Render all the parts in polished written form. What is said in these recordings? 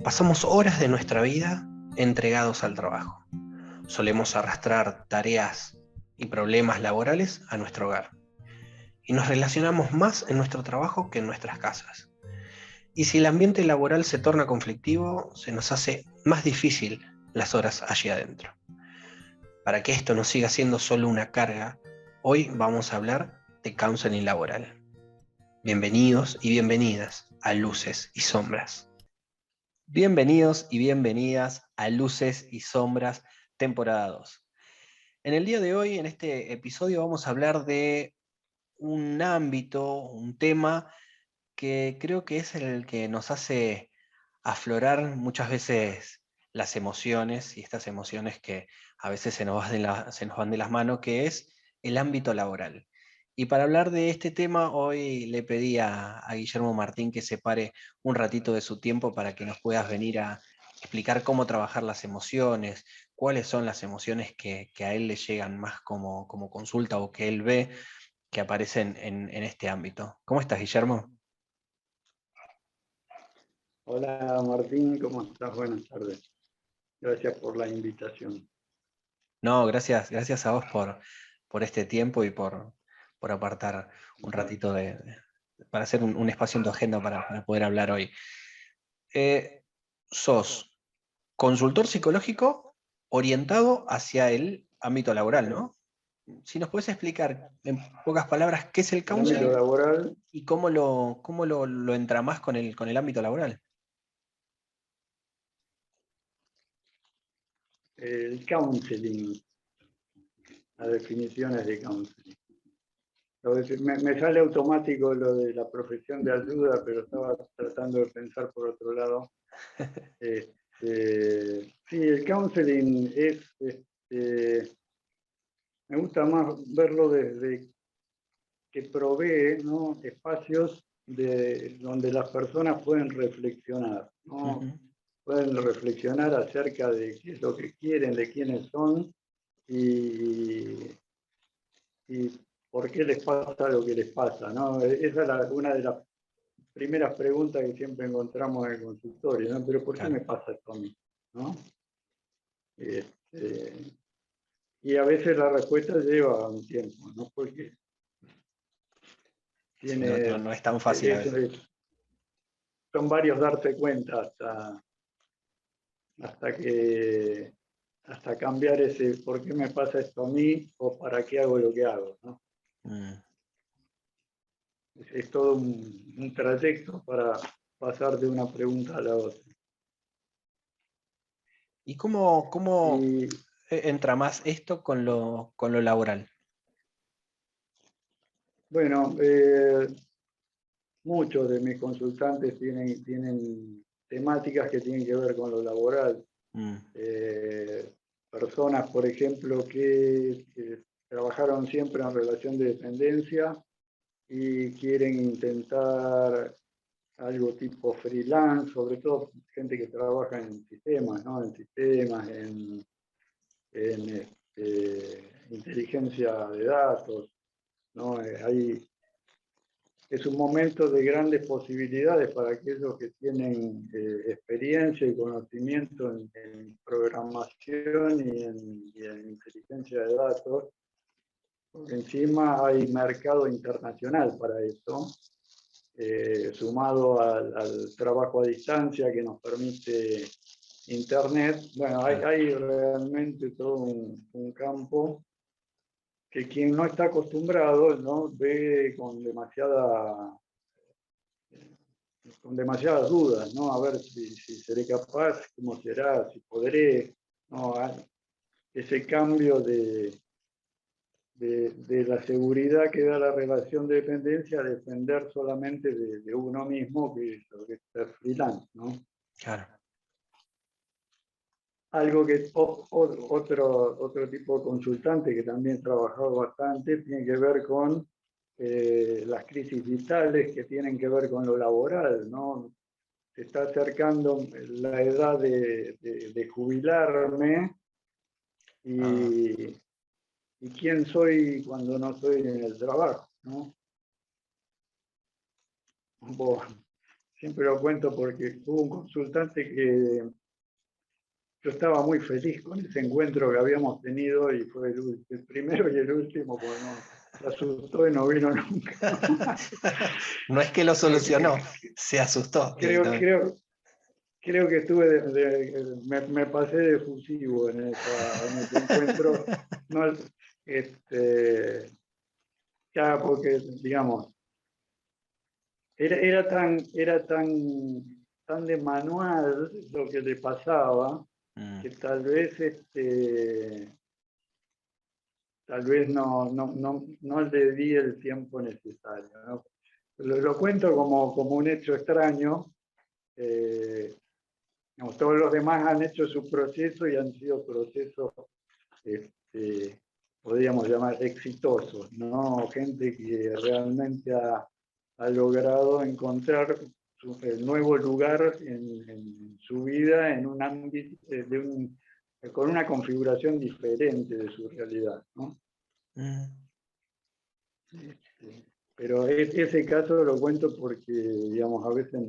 Pasamos horas de nuestra vida entregados al trabajo. Solemos arrastrar tareas y problemas laborales a nuestro hogar. Y nos relacionamos más en nuestro trabajo que en nuestras casas. Y si el ambiente laboral se torna conflictivo, se nos hace más difícil las horas allí adentro. Para que esto no siga siendo solo una carga, hoy vamos a hablar de counseling laboral. Bienvenidos y bienvenidas a Luces y Sombras. Bienvenidos y bienvenidas a Luces y Sombras, temporada 2. En el día de hoy, en este episodio, vamos a hablar de un ámbito, un tema que creo que es el que nos hace aflorar muchas veces las emociones, y estas emociones que a veces se nos van de las manos, que es el ámbito laboral. Y para hablar de este tema, hoy le pedí a Guillermo Martín que se pare un ratito de su tiempo para que nos puedas venir a explicar cómo trabajar las emociones, cuáles son las emociones que a él le llegan más como consulta o que él ve que aparecen en este ámbito. ¿Cómo estás, Guillermo? Hola Martín, ¿cómo estás? Buenas tardes. Gracias por la invitación. No, gracias a vos por este tiempo y por apartar un ratito para hacer un espacio en tu agenda para poder hablar hoy. Eh, Sos consultor psicológico orientado hacia el ámbito laboral, ¿no? Si nos puedes explicar en pocas palabras qué es el El ámbito counseling laboral, y cómo lo entramás con el ámbito laboral. el counseling, las definiciones de counseling. Me sale automático lo de la profesión de ayuda, pero estaba tratando de pensar por otro lado. Sí, el counseling me gusta más verlo desde que provee, ¿no?, espacios donde las personas pueden reflexionar, ¿no? Ujú. Pueden reflexionar acerca de qué es lo que quieren, de quiénes son y, y por qué les pasa lo que les pasa, ¿no? Esa es una de las primeras preguntas que siempre encontramos en el consultorio, ¿no? Pero ¿por qué me Claro, pasa esto a mí? ¿No? Este, y a veces la respuesta lleva un tiempo, ¿no? Porque sí, no, no, tiene, no es tan fácil a veces. son varios darse cuenta hasta que hasta cambiar ese por qué me pasa esto a mí o para qué hago lo que hago, ¿no? Mm. Es todo un trayecto para pasar de una pregunta a la otra. ¿Y cómo Y entra más esto con lo laboral? bueno, muchos de mis consultantes tienen temáticas que tienen que ver con lo laboral. Mm, Eh, Personas, por ejemplo, que trabajaron siempre en relación de dependencia y quieren intentar algo tipo freelance, sobre todo gente que trabaja en sistemas, ¿no? En sistemas, en inteligencia de datos, ¿no? Es un momento de grandes posibilidades para aquellos que tienen experiencia y conocimiento en programación y en inteligencia de datos. Porque encima hay mercado internacional para eso, sumado al trabajo a distancia que nos permite Internet. Bueno, claro. hay realmente todo un campo que quien no está acostumbrado, ¿no?, ve con demasiadas dudas, ¿no? A ver si seré capaz, cómo será, si podré, ¿no? Ese cambio de la seguridad que da la relación de dependencia a depender solamente de uno mismo, que es lo que es ser freelance, ¿no? Claro. Algo que otro tipo de consultante que también he trabajado bastante tiene que ver con las crisis vitales que tienen que ver con lo laboral, ¿no? Se está acercando la edad de jubilarme Ah, y quién soy cuando no estoy en el trabajo, ¿no? Bueno, siempre lo cuento porque hubo un consultante que yo estaba muy feliz con ese encuentro que habíamos tenido y fue el primero y el último, porque no, se asustó y no vino nunca más. no es que lo Porque solucionó, se asustó creo, directamente. creo, creo que estuve me pasé de fusivo en ese encuentro. No, este, ya porque, digamos, era tan de manual lo que le pasaba Mm, que tal vez no le di el tiempo necesario, ¿no? Lo cuento como un hecho extraño. eh, digamos, todos los demás han hecho su proceso y han sido procesos, este, podríamos llamar exitosos, ¿no? Gente que realmente ha logrado encontrar el nuevo lugar en su vida en un ámbito, con una configuración diferente de su realidad, ¿no? mm. Este, pero ese caso lo cuento porque, digamos, a veces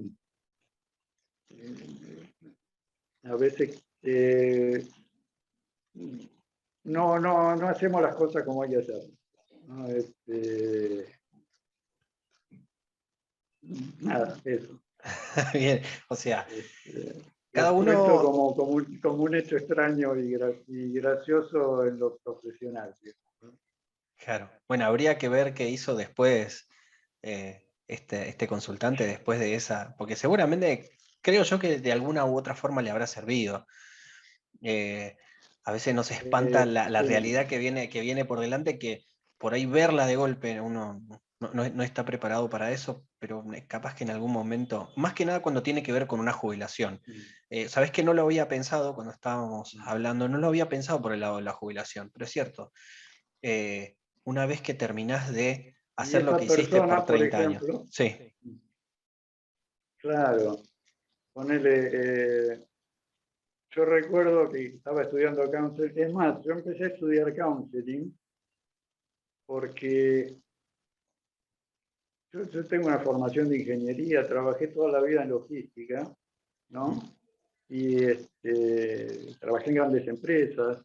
no hacemos las cosas como hay que hacer, ¿no? Nada, eso. Bien, o sea, Este, cada lo cuento uno, como un hecho extraño y gracioso en lo profesional, digamos, claro, bueno, habría que ver qué hizo después este consultante después de esa, porque seguramente creo yo que de alguna u otra forma le habrá servido. Eh, a veces nos espanta la sí. realidad que viene por delante, que por ahí verla de golpe uno no está preparado para eso, pero capaz que en algún momento, más que nada cuando tiene que ver con una jubilación. Sabés que no lo había pensado cuando estábamos hablando, no lo había pensado por el lado de la jubilación, pero es cierto, una vez que terminás de Y hacer lo que esa hiciste por persona, por 30 años. ejemplo, Sí. claro, ponele, yo recuerdo que estaba estudiando counseling, es más, yo empecé a estudiar counseling porque yo tengo una formación de ingeniería, trabajé toda la vida en logística, ¿no? Y trabajé en grandes empresas,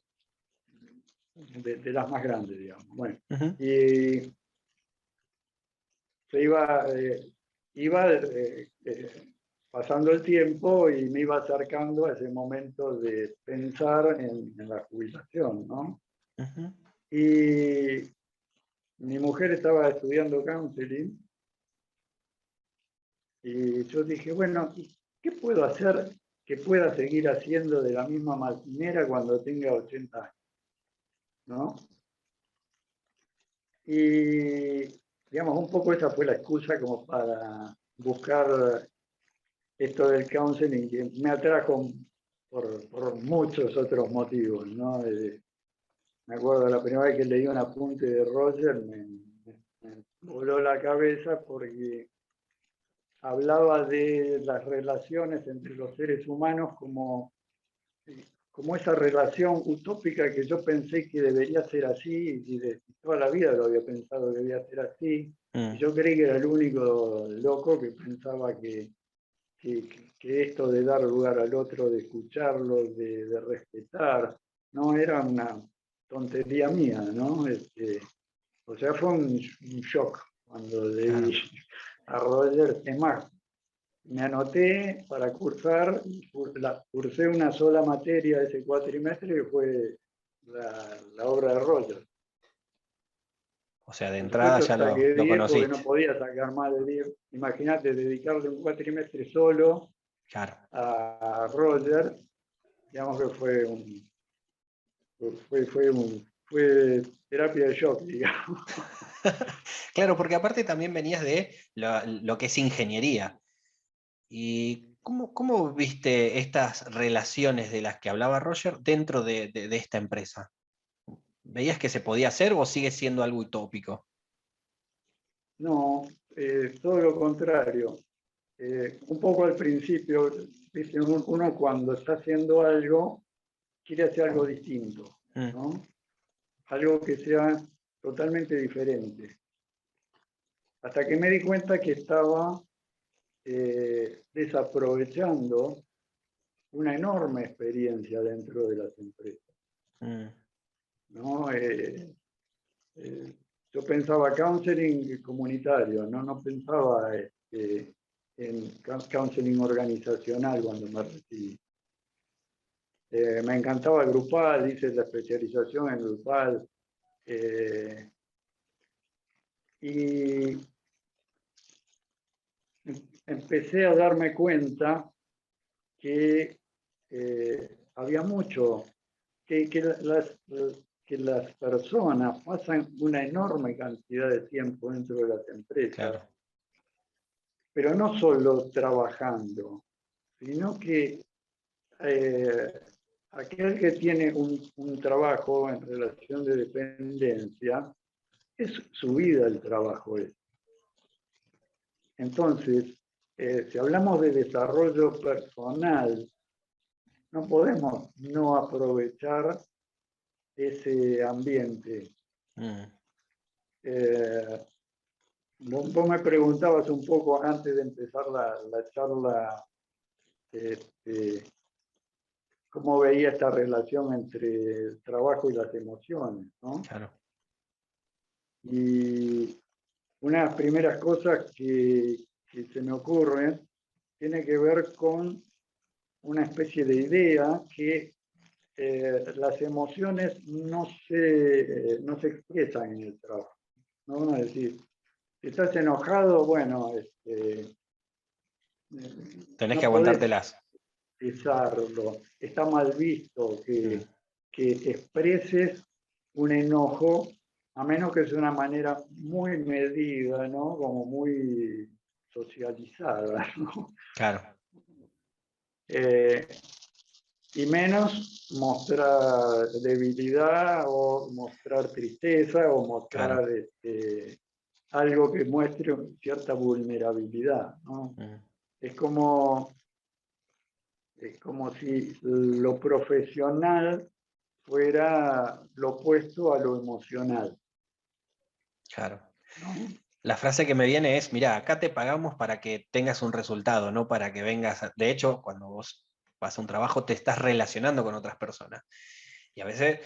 de las más grandes, digamos. Bueno, Ujú. y se iba pasando el tiempo y me iba acercando a ese momento de pensar en la jubilación, ¿no? Ujú. Y mi mujer estaba estudiando counseling y yo dije, bueno, ¿qué puedo hacer que pueda seguir haciendo de la misma manera cuando tenga 80 años? ¿No? Y, digamos, un poco esa fue la excusa como para buscar esto del counseling, que me atrajo por muchos otros motivos, ¿no? Me acuerdo la primera vez que leí un apunte de Roger, me voló la cabeza porque hablaba de las relaciones entre los seres humanos como esa relación utópica que yo pensé que debería ser así, y de toda la vida lo había pensado que debía ser así, y Mm. yo creí que era el único loco que pensaba que esto de dar lugar al otro, de escucharlo, de respetar, no era una tontería mía, ¿no? O sea, fue un shock cuando leí Claro. a Roger. Es más, me anoté para cursar, cursé una sola materia ese cuatrimestre que fue la obra de Roger. O sea, de Por entrada supuesto ya saqué lo 10 porque conociste. no podía sacar más de 10. Imagínate dedicarle un cuatrimestre solo Claro. a Roger, digamos que fue terapia de shock, digamos. Claro, porque aparte también venías de lo que es ingeniería. ¿Y cómo viste estas relaciones de las que hablaba Roger dentro de esta empresa? ¿Veías que se podía hacer o sigue siendo algo utópico? No, todo lo contrario. Un poco al principio, ¿viste? Uno cuando está haciendo algo, quiere hacer algo distinto. ¿no? Algo que sea totalmente diferente. Hasta que me di cuenta que estaba desaprovechando una enorme experiencia dentro de las empresas, ¿no? Yo pensaba counseling comunitario, no pensaba en counseling organizacional cuando me recibí. Me encantaba el grupal, hice la especialización en grupal, y empecé a darme cuenta que había mucho, que las personas pasan una enorme cantidad de tiempo dentro de las empresas, Claro. pero no solo trabajando, sino que aquel que tiene un trabajo en relación de dependencia, es su vida el trabajo. Entonces, si hablamos de desarrollo personal, no podemos no aprovechar ese ambiente. Vos me preguntabas un poco antes de empezar la charla, cómo veía esta relación entre el trabajo y las emociones, ¿no? Claro. Y una de las primeras cosas que se me ocurre tiene que ver con una especie de idea que las emociones no se expresan en el trabajo, ¿no? Es decir, si estás enojado, bueno, Tenés que no podés aguantártelas. expresarlo. Está mal visto Mm. que expreses un enojo, a menos que sea una manera muy medida, ¿no? Como muy socializada, ¿no? Claro. Y menos mostrar debilidad o mostrar tristeza o mostrar Claro. algo que muestre cierta vulnerabilidad, ¿no? Mm. Es como si lo profesional fuera lo opuesto a lo emocional, Claro. ¿no? La frase que me viene es, mira, acá te pagamos para que tengas un resultado, no para que vengas De hecho, cuando vos vas a un trabajo, te estás relacionando con otras personas. Y a veces,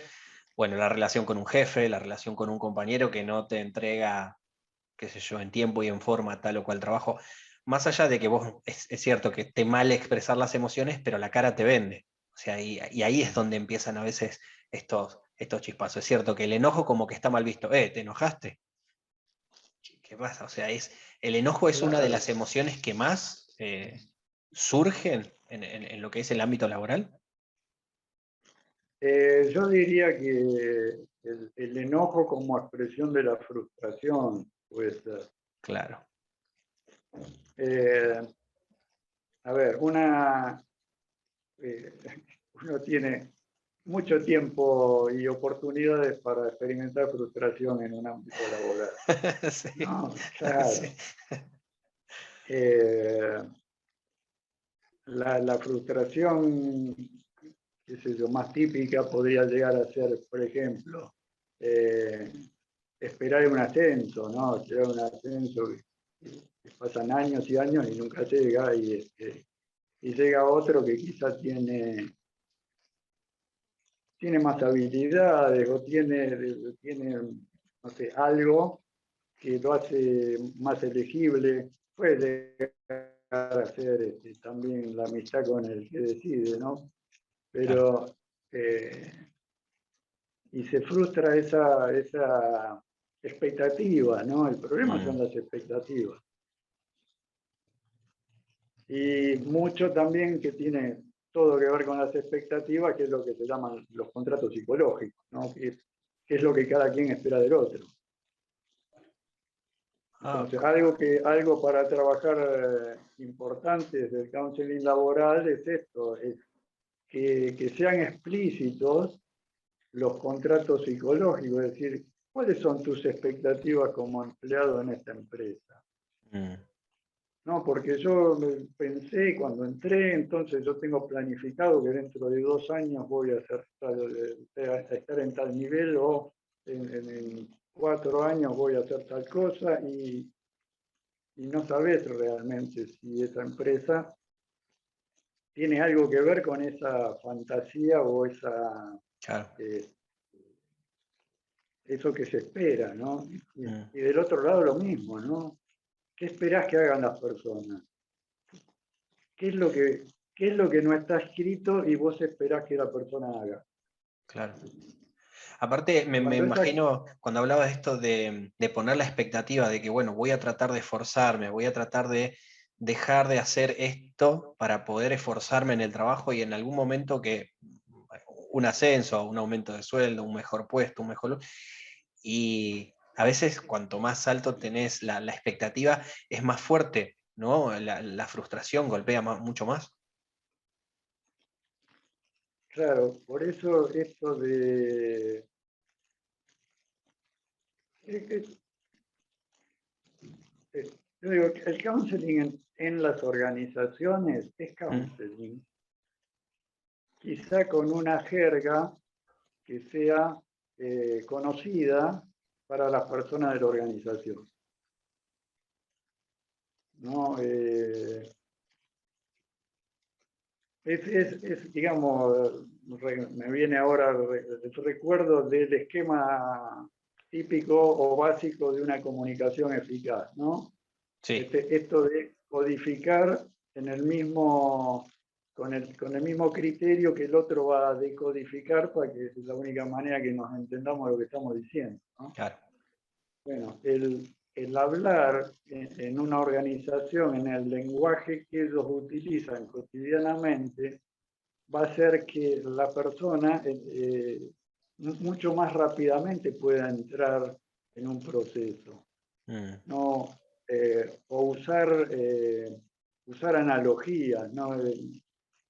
bueno, la relación con un jefe, la relación con un compañero que no te entrega, qué sé yo, en tiempo y en forma tal o cual trabajo, más allá de que vos, es cierto que te mal expresar las emociones, pero la cara te vende. O sea, y ahí es donde empiezan a veces estos chispazos. Es cierto que el enojo como que está mal visto. ¿Te enojaste? ¿Qué pasa? O sea, el enojo es una de Claro. las emociones que más surgen en lo que es el ámbito laboral. Yo diría que el enojo como expresión de la frustración puede ser. Claro. Eh, a ver, eh, uno tiene mucho tiempo y oportunidades para experimentar frustración en un ámbito laboral. Sí. No, claro. Sí. Eh, la frustración, qué sé yo, más típica podría llegar a ser, por ejemplo, eh, esperar un ascenso, ¿no? Esperar un ascenso que pasan años y años y nunca llega, y llega otro que quizás tiene más habilidades o tiene, no sé, algo que lo hace más elegible. Puede llegar a ser también la amistad con el que decide, ¿no? Claro. Pero, y se frustra esa expectativa, ¿no? El problema Mm. son las expectativas. Y mucho también que tiene todo que ver con las expectativas, que es lo que se llaman los contratos psicológicos, ¿no? Que es lo que cada quien espera del otro. Ah, Entonces, algo para trabajar importante desde el counseling laboral es esto, es que sean explícitos los contratos psicológicos, es decir, ¿cuáles son tus expectativas como empleado en esta empresa? mm. No, porque yo pensé cuando entré, entonces yo tengo planificado que dentro de 2 años voy a estar en tal nivel o en 4 años voy a hacer tal cosa y no sabes realmente si esa empresa tiene algo que ver con esa fantasía o Claro. eh, eso que se espera, ¿no? Mm. Y del otro lado lo mismo, ¿no? ¿Qué esperás que hagan las personas? ¿Qué es lo que, qué es lo que no está escrito y vos esperás que la persona haga? Claro. Aparte, me Cuando esa, imagino cuando hablaba de esto de poner la expectativa de que, bueno, voy a tratar de esforzarme, voy a tratar de dejar de hacer esto para poder esforzarme en el trabajo y en algún momento que un ascenso, un aumento de sueldo, un mejor puesto, un mejor... Y a veces cuanto más alto tenés la expectativa, es más fuerte, ¿no? La frustración golpea mucho más. claro, por eso esto de... es- yo digo, que el counseling en las organizaciones es Mm. counseling, quizá con una jerga que sea conocida para las personas de la organización, ¿no? Digamos, me viene ahora el recuerdo del esquema típico o básico de una comunicación eficaz, ¿no? Sí, Esto de codificar en el mismo, con el mismo criterio que el otro va a decodificar para que es la única manera que nos entendamos lo que estamos diciendo, ¿no? claro. Bueno, el hablar en una organización, en el lenguaje que ellos utilizan cotidianamente, va a hacer que la persona mucho más rápidamente pueda entrar en un proceso. Mm. ¿No? O usar analogías, ¿no?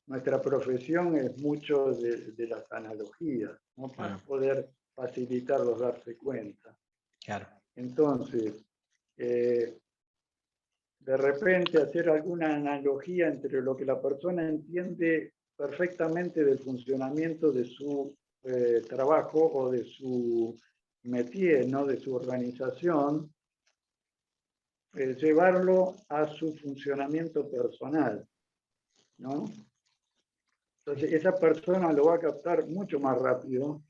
Nuestra profesión es mucho de las analogías, ¿no? Para Mm. poder facilitarlos darse cuenta. Claro. Entonces, eh, de repente hacer alguna analogía entre lo que la persona entiende perfectamente del funcionamiento de su trabajo o de su métier, ¿no? De su organización, llevarlo a su funcionamiento personal, ¿no? Entonces, esa persona lo va a captar mucho más rápido,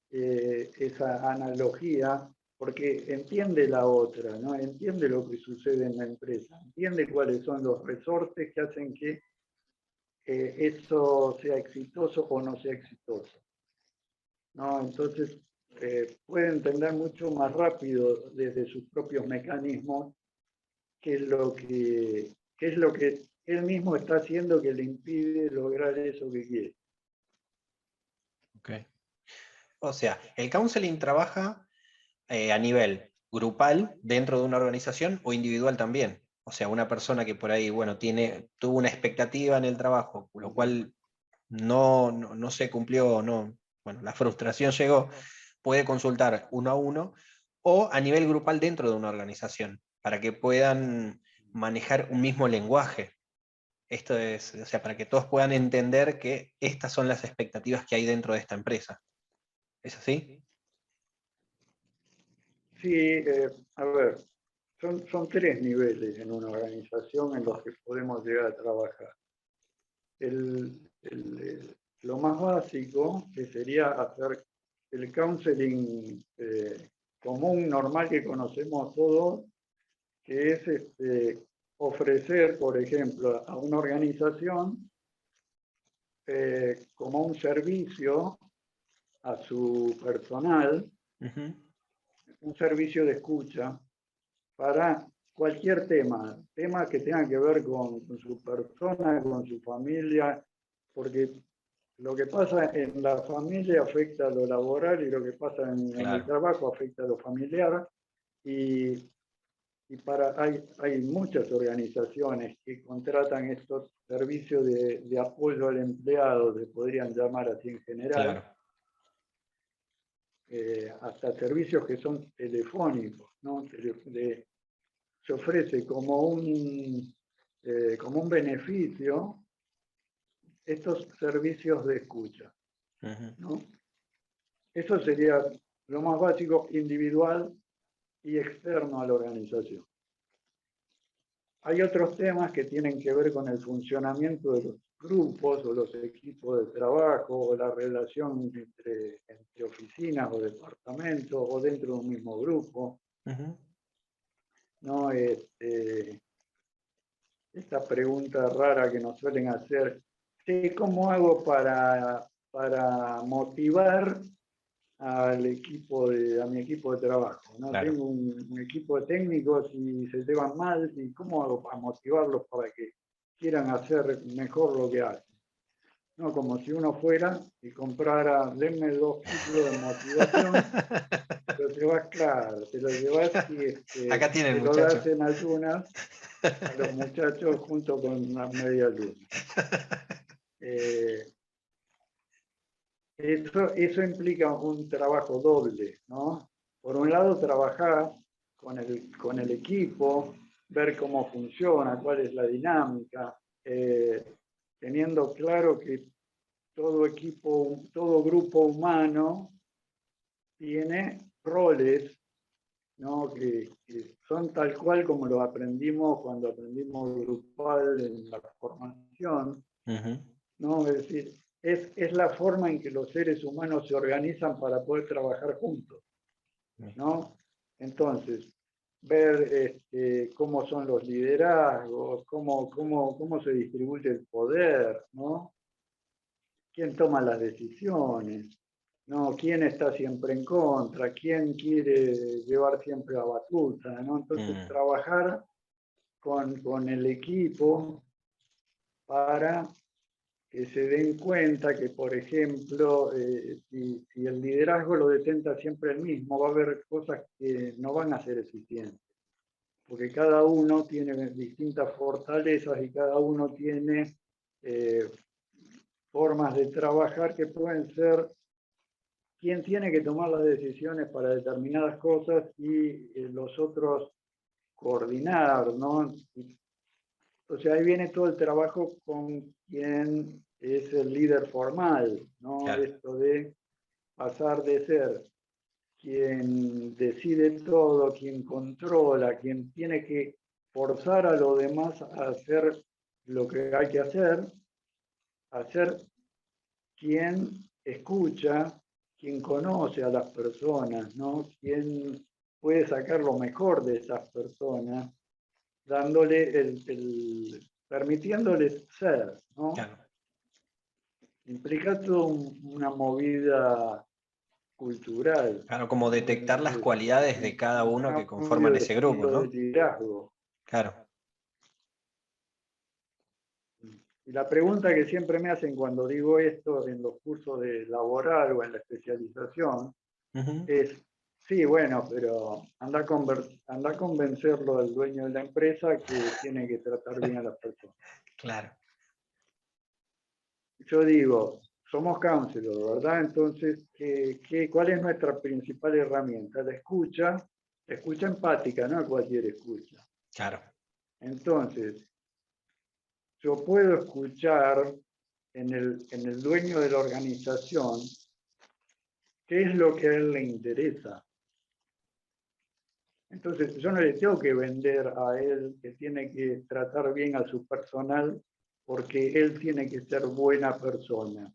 esa analogía, porque entiende la otra, ¿no? Entiende lo que sucede en la empresa, entiende cuáles son los resortes que hacen que eso sea exitoso o no sea exitoso, ¿no? Entonces, puede entender mucho más rápido desde sus propios mecanismos qué es lo que él mismo está haciendo que le impide lograr eso que quiere. Ok. O sea, el counseling trabaja a nivel grupal dentro de una organización o individual también. O sea, una persona que por ahí, bueno, tuvo una expectativa en el trabajo, lo cual no se cumplió, no, bueno, la frustración llegó, puede consultar uno a uno o a nivel grupal dentro de una organización para que puedan manejar un mismo lenguaje. Esto es, o sea, para que todos puedan entender que estas son las expectativas que hay dentro de esta empresa. ¿Es así? Sí, a ver, son 3 niveles en una organización en los que podemos llegar a trabajar. Lo más básico, que sería hacer el counseling común, normal que conocemos todos, que es ofrecer, por ejemplo, a una organización como un servicio a su personal, Ujú. un servicio de escucha para cualquier tema que tenga que ver con su persona, con su familia, porque lo que pasa en la familia afecta a lo laboral y lo que pasa en el Claro, trabajo afecta a lo familiar. Y, hay muchas organizaciones que contratan estos servicios de apoyo al empleado, se podrían llamar así en general, claro. hasta servicios que son telefónicos, ¿no? Se ofrece como como un beneficio estos servicios de escucha, ¿no? Eso sería lo más básico, individual y externo a la organización. Hay otros temas que tienen que ver con el funcionamiento de los grupos o los equipos de trabajo o la relación entre oficinas o departamentos o dentro de un mismo grupo. ¿No? Esta pregunta rara que nos suelen hacer, ¿cómo hago para motivar a mi equipo de trabajo? ¿No? Claro. Tengo un equipo de técnicos y se llevan mal, ¿y cómo hago para motivarlos para que quieran hacer mejor lo que hacen? No, como si uno fuera y comprara, denme 2 kilos de motivación, te lo llevas, claro, te lo llevas y Acá tienen, te lo das muchachos. en ayunas a los muchachos junto con una media luna. Eso implica un trabajo doble, ¿no? Por un lado, trabajar con el equipo, ver cómo funciona, cuál es la dinámica, teniendo claro que todo equipo, todo grupo humano tiene roles, ¿no? que son tal cual como lo aprendimos cuando aprendimos grupal en la formación, ¿no? Es decir, es la forma en que los seres humanos se organizan para poder trabajar juntos, ¿no? Entonces, ver cómo son los liderazgos, cómo se distribuye el poder, ¿no? ¿Quién toma las decisiones? ¿No? ¿Quién está siempre en contra? ¿Quién quiere llevar siempre la batuta? ¿No? Entonces, trabajar con el equipo para que se den cuenta que, por ejemplo, si el liderazgo lo detenta siempre el mismo, va a haber cosas que no van a ser eficientes, porque cada uno tiene distintas fortalezas y cada uno tiene formas de trabajar que pueden ser quién tiene que tomar las decisiones para determinadas cosas y los otros coordinar, ¿no? O sea, ahí viene todo el trabajo con quien es el líder formal, ¿no? Claro. Esto de pasar de ser quien decide todo, quien controla, quien tiene que forzar a los demás a hacer lo que hay que hacer, a ser quien escucha, quien conoce a las personas, ¿no? Quien puede sacar lo mejor de esas personas, dándole permitiéndoles ser, ¿no? Claro. Implica toda una movida cultural. Claro, como detectar las cualidades de cada uno que Un cambio conforman de ese grupo, estilo de ¿no? liderazgo. Claro. Y la pregunta que siempre me hacen cuando digo esto en los cursos de laboral o en la especialización es, sí, bueno, pero anda a convencerlo al dueño de la empresa que tiene que tratar bien a las personas. Claro. Yo digo, somos counselors, ¿verdad? Entonces, ¿cuál es nuestra principal herramienta? La escucha empática, no cualquier escucha. Claro. Entonces, yo puedo escuchar en el dueño de la organización qué es lo que a él le interesa. Entonces, yo no le tengo que vender a él que tiene que tratar bien a su personal porque él tiene que ser buena persona.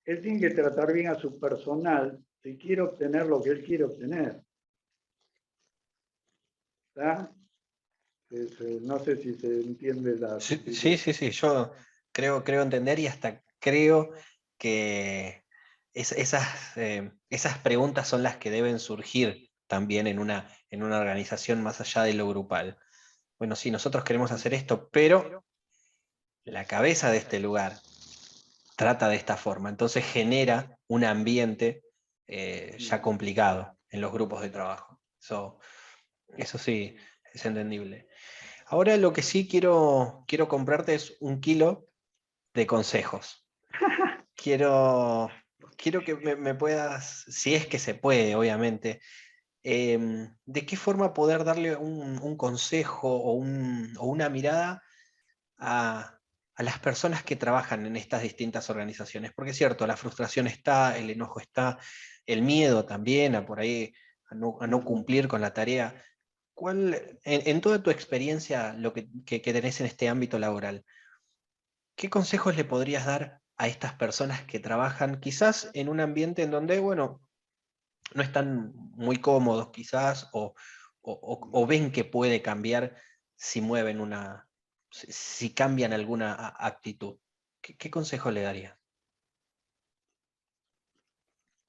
Él tiene que tratar bien a su personal si quiere obtener lo que él quiere obtener. ¿Está? No sé si se entiende la Sí. Yo creo entender y hasta creo que esas preguntas son las que deben surgir también en una organización más allá de lo grupal. Bueno, sí, nosotros queremos hacer esto, pero la cabeza de este lugar trata de esta forma, entonces genera un ambiente ya complicado en los grupos de trabajo. Eso sí, es entendible. Ahora lo que sí quiero comprarte es 1 kilo de consejos. Quiero que me puedas, si es que se puede, obviamente, ¿De qué forma poder darle un consejo o una mirada a las personas que trabajan en estas distintas organizaciones? Porque es cierto, la frustración está, el enojo está, el miedo también a por ahí a no cumplir con la tarea. En toda tu experiencia, que tenés en este ámbito laboral, ¿qué consejos le podrías dar a estas personas que trabajan quizás en un ambiente en donde, bueno, no están muy cómodos quizás o ven que puede cambiar si mueven si cambian alguna actitud? ¿Qué consejo le daría?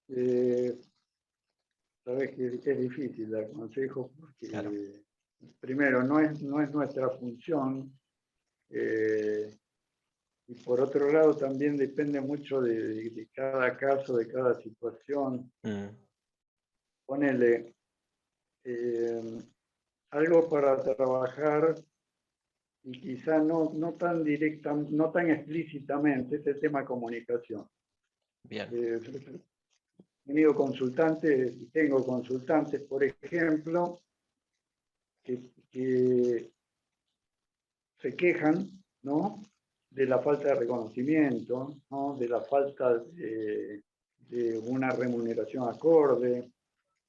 Eh, Sabes que es difícil dar consejos Claro. porque, primero, no es nuestra función. eh, y por otro lado, también depende mucho de cada caso, de cada situación. Mm, Ponele eh, algo para trabajar y quizá no tan directa, no tan explícitamente, es el tema comunicación. bien. He tenido consultantes, y tengo consultantes, por ejemplo, que se quejan, ¿no?, de la falta de reconocimiento, ¿no?, de la falta de una remuneración acorde,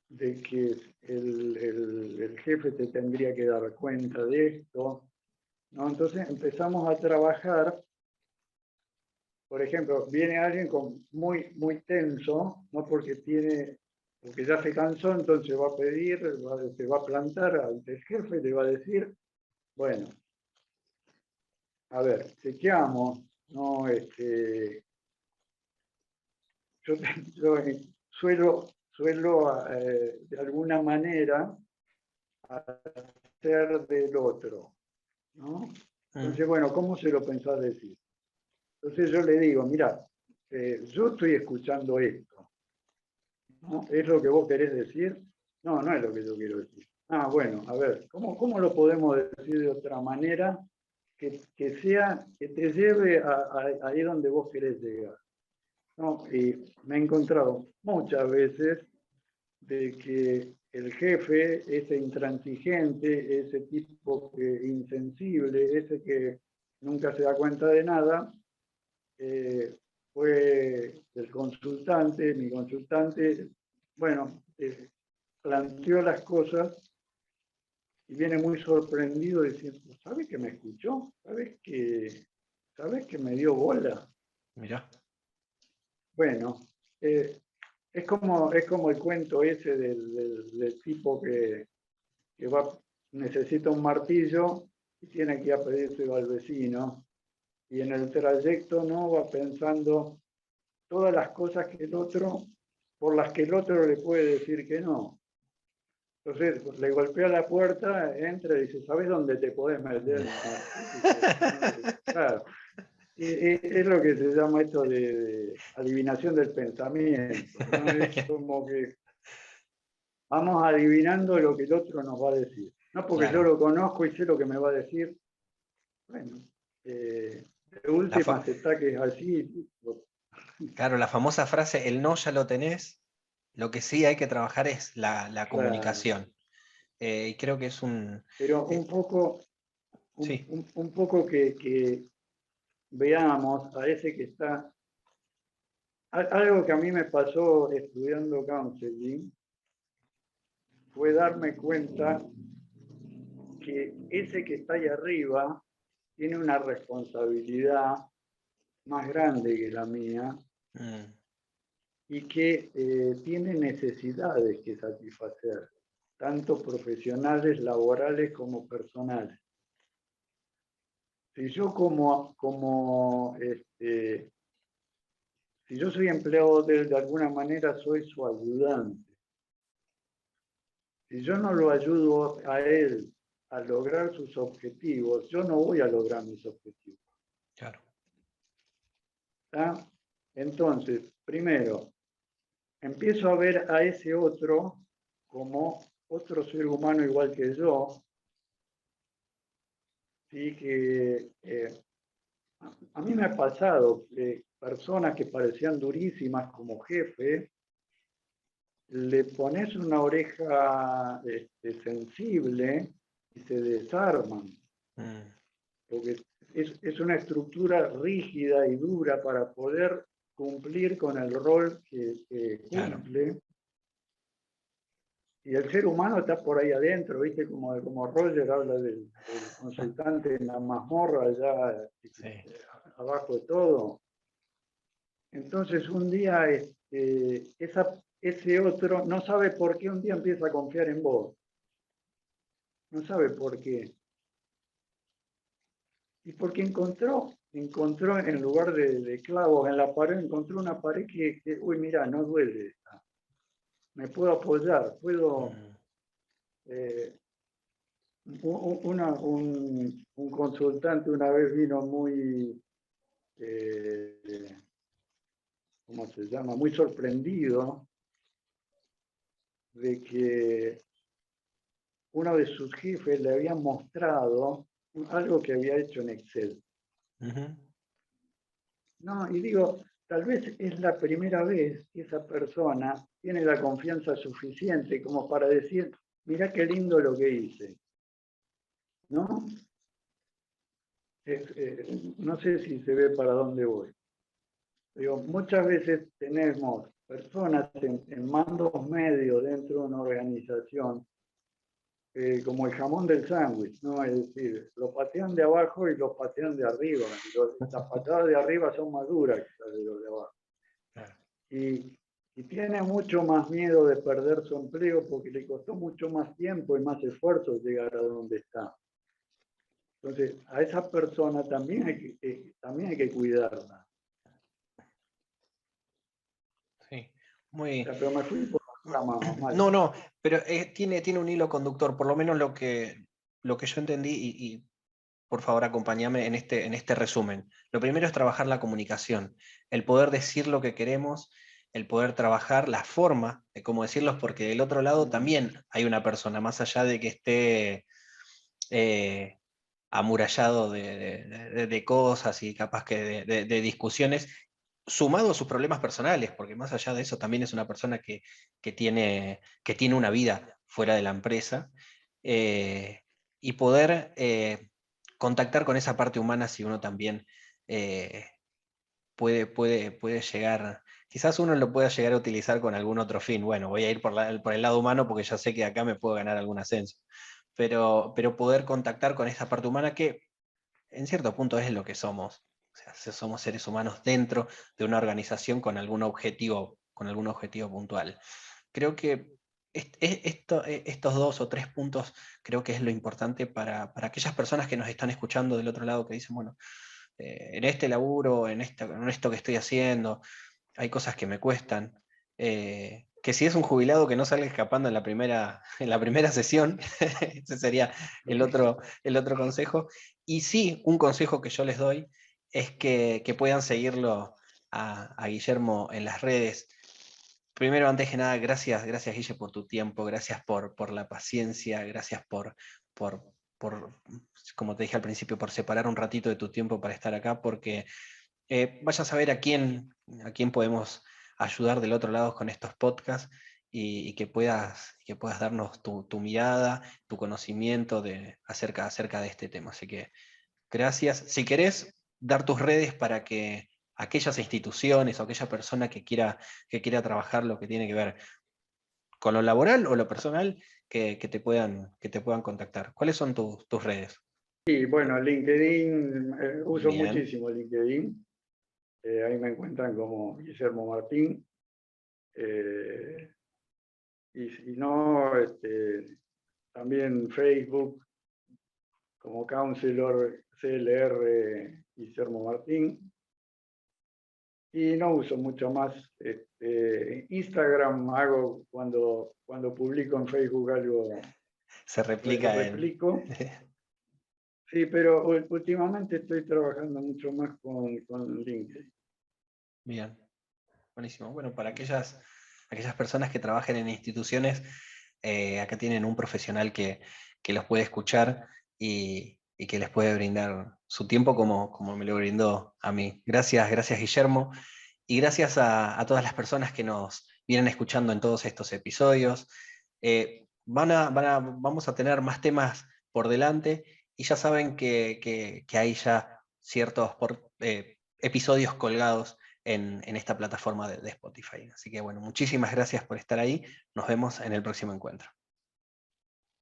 de que el jefe te tendría que dar cuenta de esto, ¿no? Entonces empezamos a trabajar. Por ejemplo, viene alguien muy tenso, ¿no?, porque ya se cansó, entonces va a pedir, se va a plantar ante el jefe y le va a decir, bueno, a ver, chequeamos, ¿no? Yo suelo de alguna manera hacer del otro, ¿no? Mm, Entonces, bueno, ¿cómo se lo pensás decir? Entonces yo le digo, mira, yo estoy escuchando esto, ¿no? ¿Es lo que vos querés decir? No, no es lo que yo quiero decir. Ah, bueno, a ver, ¿cómo lo podemos decir de otra manera que te lleve ahí donde vos querés llegar? ¿No? Y me he encontrado muchas veces de que el jefe, ese intransigente, ese tipo insensible, ese que nunca se da cuenta de nada, eh, fue el consultante, mi consultante, bueno, planteó las cosas y viene muy sorprendido diciendo, ¿sabes que me escuchó? ¿Sabes que me dio bola? mirá. Bueno, es como el cuento ese del tipo que necesita un martillo y tiene que ir a pedírselo al vecino, y en el trayecto no va pensando todas las cosas por las que el otro le puede decir que no. Entonces pues, le golpea la puerta, entra y dice, ¿sabes dónde te podés meter el martillo? Claro, es lo que se llama esto de adivinación del pensamiento, ¿no? Es como que vamos adivinando lo que el otro nos va a decir. No porque yo Claro. lo conozco y sé lo que me va a decir. Bueno, de La última fa- aceptar que es así. claro, la famosa frase, el no ya lo tenés, lo que sí hay que trabajar es la Claro. comunicación. Y creo que es Pero eh, sí. un poco que veamos a ese que está. Algo que a mí me pasó estudiando counseling fue darme cuenta que ese que está ahí arriba tiene una responsabilidad más grande que la mía Mm, y que tiene necesidades que satisfacer, tanto profesionales, laborales como personales. Si yo si yo soy empleado de él, de alguna manera soy su ayudante. Si yo no lo ayudo a él a lograr sus objetivos, yo no voy a lograr mis objetivos. claro. ¿Está? Entonces, primero, empiezo a ver a ese otro como otro ser humano igual que yo, ¿sí? Que a mí me ha pasado que personas que parecían durísimas como jefe, le pones una oreja sensible y se desarman, porque es una estructura rígida y dura para poder cumplir con el rol que cumple. Claro. Y el ser humano está por ahí adentro, ¿viste? Como Roger habla del consultante en la mazmorra, allá sí, abajo de todo. Entonces un día ese otro no sabe por qué un día empieza a confiar en vos. No sabe por qué. Y porque encontró en lugar de clavos en la pared, encontró una pared que uy, mira, no duele. Me puedo apoyar, puedo... un consultante una vez vino muy, ¿cómo se llama? Muy sorprendido de que uno de sus jefes le había mostrado algo que había hecho en Excel. No, y digo, tal vez es la primera vez que esa persona tiene la confianza suficiente como para decir, mira qué lindo lo que hice. ¿No? No sé si se ve para dónde voy. Digo, muchas veces tenemos personas en mandos medios dentro de una organización como el jamón del sándwich, ¿no? Es decir, lo patean de abajo y lo patean de arriba. Las patadas de arriba son más duras que las de los de abajo. Y tiene mucho más miedo de perder su empleo porque le costó mucho más tiempo y más esfuerzo llegar a donde está. Entonces, a esa persona también hay que cuidarla. Sí, muy... Pero me fui por la rama mal. No, pero tiene un hilo conductor, por lo menos lo que yo entendí, y por favor acompáñame en este resumen. Lo primero es trabajar la comunicación, el poder decir lo que queremos, el poder trabajar la forma de cómo decirlos, porque del otro lado también hay una persona, más allá de que esté amurallado de cosas y capaz que de discusiones, sumado a sus problemas personales, porque más allá de eso también es una persona que tiene una vida fuera de la empresa, y poder contactar con esa parte humana si uno también puede llegar, quizás uno lo pueda llegar a utilizar con algún otro fin. Bueno, voy a ir por el lado humano porque ya sé que acá me puedo ganar algún ascenso, pero poder contactar con esa parte humana que en cierto punto es lo que somos. O sea, somos seres humanos dentro de una organización con algún objetivo puntual. Creo que estos 2 o 3 puntos creo que es lo importante para aquellas personas que nos están escuchando del otro lado, que dicen, bueno, en este laburo, en esto que estoy haciendo, hay cosas que me cuestan. Que si es un jubilado que no salga escapando en la primera sesión, ese sería el otro consejo. Y sí, un consejo que yo les doy es que puedan seguirlo a Guillermo en las redes. Primero, antes que nada, gracias Guille por tu tiempo, gracias por la paciencia, gracias por, como te dije al principio, por separar un ratito de tu tiempo para estar acá, porque vaya a saber a quién podemos ayudar del otro lado con estos podcasts, y que puedas darnos tu mirada, tu conocimiento acerca de este tema. Así que gracias. Si querés dar tus redes para que aquellas instituciones o aquella persona que quiera trabajar lo que tiene que ver con lo laboral o lo personal, que te puedan contactar. ¿Cuáles son tus redes? Sí, bueno, LinkedIn, uso Bien. muchísimo LinkedIn. Ahí me encuentran como Guillermo Martín. Y si no, también Facebook como Counselor CLR Guillermo Martín. Y no uso mucho más. Instagram hago cuando publico en Facebook algo. Se replica replico. Sí, pero últimamente estoy trabajando mucho más con LinkedIn. Bien, buenísimo. Bueno, para aquellas personas que trabajen en instituciones, acá tienen un profesional que los puede escuchar y que les puede brindar su tiempo como me lo brindó a mí. Gracias Guillermo, y gracias a todas las personas que nos vienen escuchando en todos estos episodios. Vamos a tener más temas por delante y ya saben que hay ya ciertos episodios colgados en esta plataforma de Spotify. Así que bueno, muchísimas gracias por estar ahí. Nos vemos en el próximo encuentro.